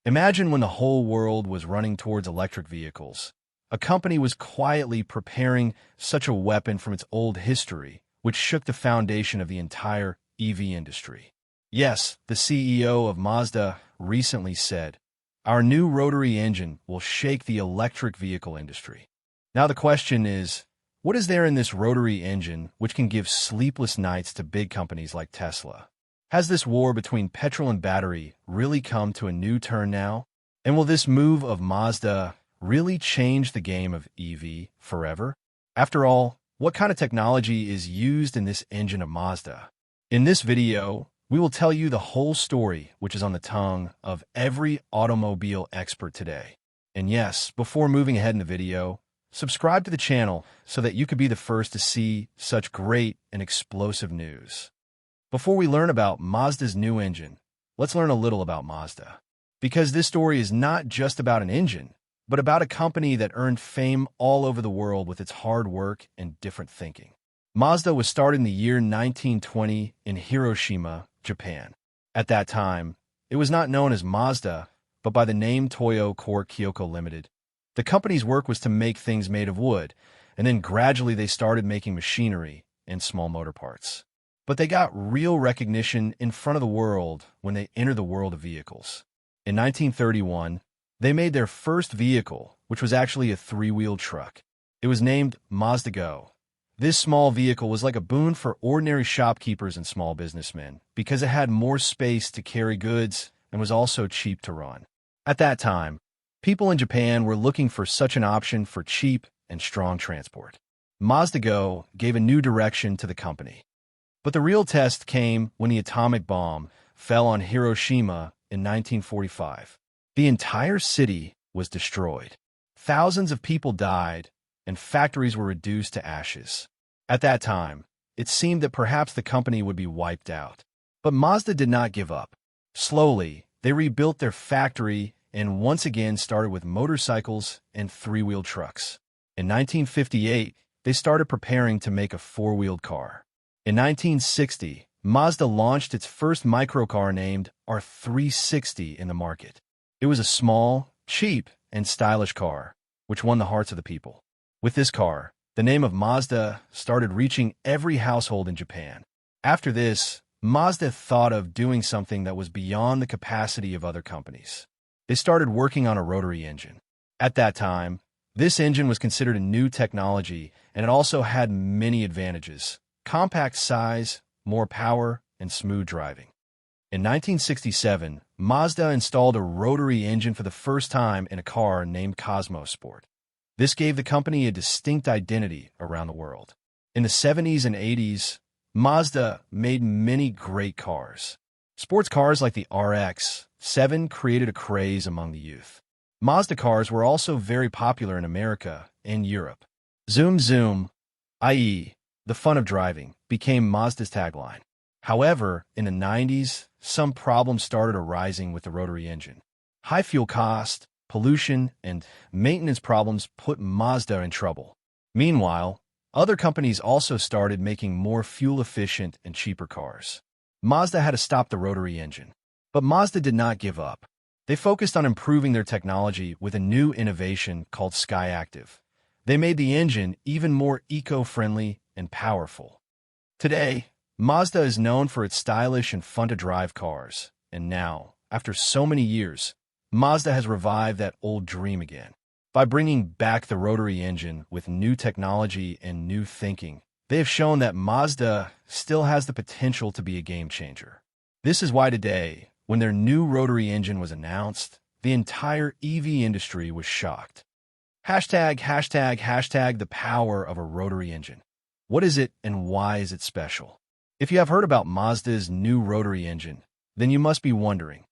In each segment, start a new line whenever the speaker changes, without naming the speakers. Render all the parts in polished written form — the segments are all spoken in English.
Imagine when the whole world was running towards electric vehicles. A company was quietly preparing such a weapon from its old history, which shook the foundation of the entire EV industry. Yes, the CEO of Mazda recently said, "Our new rotary engine will shake the electric vehicle industry." Now the question is, what is there in this rotary engine which can give sleepless nights to big companies like Tesla? Has this war between petrol and battery really come to a new turn now? And will this move of Mazda really change the game of EV forever? After all, what kind of technology is used in this engine of Mazda? In this video, we will tell you the whole story, which is on the tongue of every automobile expert today. And yes, before moving ahead in the video, subscribe to the channel so that you could be the first to see such great and explosive news. Before we learn about Mazda's new engine, let's learn a little about Mazda. Because this story is not just about an engine, but about a company that earned fame all over the world with its hard work and different thinking. Mazda was started in the year 1920 in Hiroshima, Japan. At that time, it was not known as Mazda, but by the name Toyo Core Kyoko Limited. The company's work was to make things made of wood, and then gradually they started making machinery and small motor parts. But they got real recognition in front of the world when they entered the world of vehicles. In 1931, they made their first vehicle, which was actually a three-wheeled truck. It was named Mazda Go. This small vehicle was like a boon for ordinary shopkeepers and small businessmen because it had more space to carry goods and was also cheap to run. At that time, people in Japan were looking for such an option for cheap and strong transport. Mazda Go gave a new direction to the company. But the real test came when the atomic bomb fell on Hiroshima in 1945. The entire city was destroyed. Thousands of people died, and factories were reduced to ashes. At that time, it seemed that perhaps the company would be wiped out. But Mazda did not give up. Slowly, they rebuilt their factory and once again started with motorcycles and three-wheeled trucks. In 1958, they started preparing to make a four-wheeled car. In 1960, Mazda launched its first microcar named R360 in the market. It was a small, cheap, and stylish car, which won the hearts of the people. With this car, the name of Mazda started reaching every household in Japan. After this, Mazda thought of doing something that was beyond the capacity of other companies. They started working on a rotary engine. At that time, this engine was considered a new technology, and it also had many advantages: compact size, more power, and smooth driving. In 1967, Mazda installed a rotary engine for the first time in a car named Cosmo Sport. This gave the company a distinct identity around the world. In the 70s and 80s, Mazda made many great cars. Sports cars like the RX-7 created a craze among the youth. Mazda cars were also very popular in America and Europe. Zoom Zoom, i.e., the fun of driving, became Mazda's tagline. However, in the 90s, some problems started arising with the rotary engine. High fuel cost, pollution, and maintenance problems put Mazda in trouble. Meanwhile, other companies also started making more fuel-efficient and cheaper cars. Mazda had to stop the rotary engine. But Mazda did not give up. They focused on improving their technology with a new innovation called Skyactiv. They made the engine even more eco-friendly and powerful. Today, Mazda is known for its stylish and fun-to-drive cars. And now, after so many years, Mazda has revived that old dream again. By bringing back the rotary engine with new technology and new thinking, they have shown that Mazda still has the potential to be a game-changer. This is why today, when their new rotary engine was announced, the entire EV industry was shocked. Hashtag the power of a rotary engine. What is it and why is it special? If you have heard about Mazda's new rotary engine, then you must be wondering,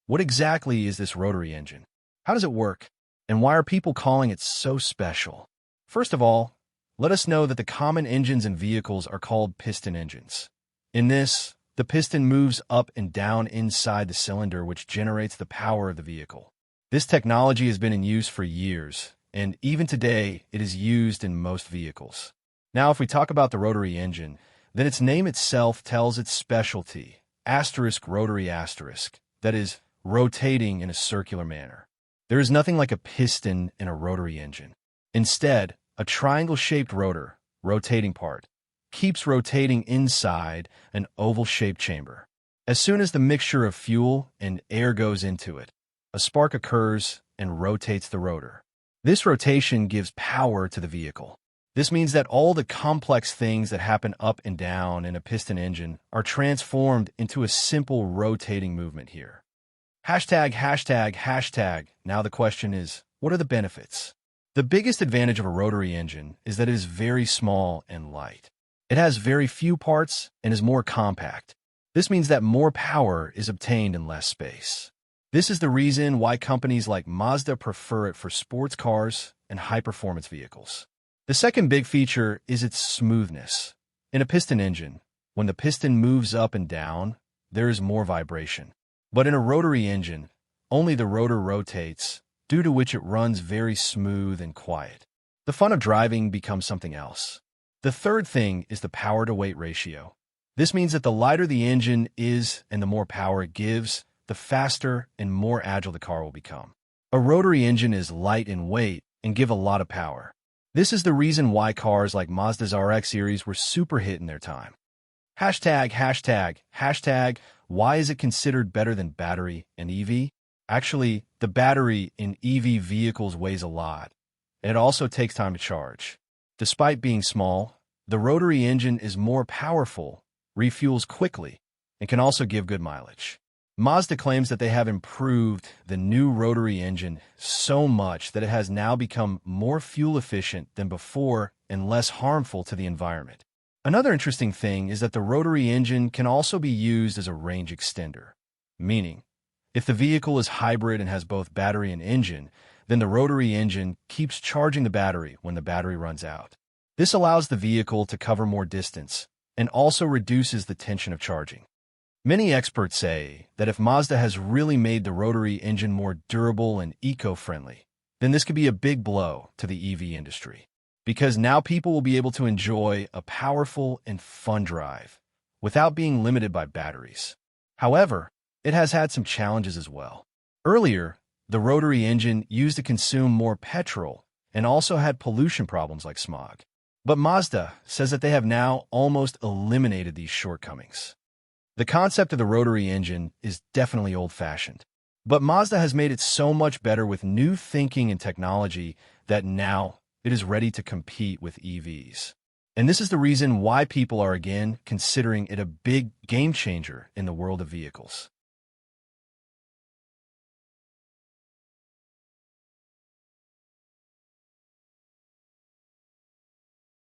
what exactly is this rotary engine? How does it work? And why are people calling it so special? First of all, let us know that the common engines in vehicles are called piston engines. In this, the piston moves up and down inside the cylinder, which generates the power of the vehicle. This technology has been in use for years, and even today, it is used in most vehicles. Now, if we talk about the rotary engine, then its name itself tells its specialty, *rotary*. That is, rotating in a circular manner. There is nothing like a piston in a rotary engine. Instead, a triangle-shaped rotor, rotating part, keeps rotating inside an oval-shaped chamber. As soon as the mixture of fuel and air goes into it, a spark occurs and rotates the rotor. This rotation gives power to the vehicle. This means that all the complex things that happen up and down in a piston engine are transformed into a simple rotating movement here. Hashtag, hashtag, hashtag. Now the question is, what are the benefits? The biggest advantage of a rotary engine is that it is very small and light. It has very few parts and is more compact. This means that more power is obtained in less space. This is the reason why companies like Mazda prefer it for sports cars and high-performance vehicles. The second big feature is its smoothness. In a piston engine, when the piston moves up and down, there is more vibration. But in a rotary engine, only the rotor rotates, due to which it runs very smooth and quiet. The fun of driving becomes something else. The third thing is the power-to-weight ratio. This means that the lighter the engine is and the more power it gives, the faster and more agile the car will become. A rotary engine is light in weight and give a lot of power. This is the reason why cars like Mazda's RX series were super hit in their time. Hashtag, hashtag, hashtag, why is it considered better than battery and EV? Actually, the battery in EV vehicles weighs a lot, and it also takes time to charge. Despite being small, the rotary engine is more powerful, refuels quickly, and can also give good mileage. Mazda claims that they have improved the new rotary engine so much that it has now become more fuel efficient than before and less harmful to the environment. Another interesting thing is that the rotary engine can also be used as a range extender, meaning, if the vehicle is hybrid and has both battery and engine, then the rotary engine keeps charging the battery when the battery runs out. This allows the vehicle to cover more distance and also reduces the tension of charging. Many experts say that if Mazda has really made the rotary engine more durable and eco-friendly, then this could be a big blow to the EV industry, because now people will be able to enjoy a powerful and fun drive without being limited by batteries. However, it has had some challenges as well. Earlier, the rotary engine used to consume more petrol and also had pollution problems like smog. But Mazda says that they have now almost eliminated these shortcomings. The concept of the rotary engine is definitely old-fashioned, but Mazda has made it so much better with new thinking and technology that now it is ready to compete with EVs. And this is the reason why people are again considering it a big game changer in the world of vehicles.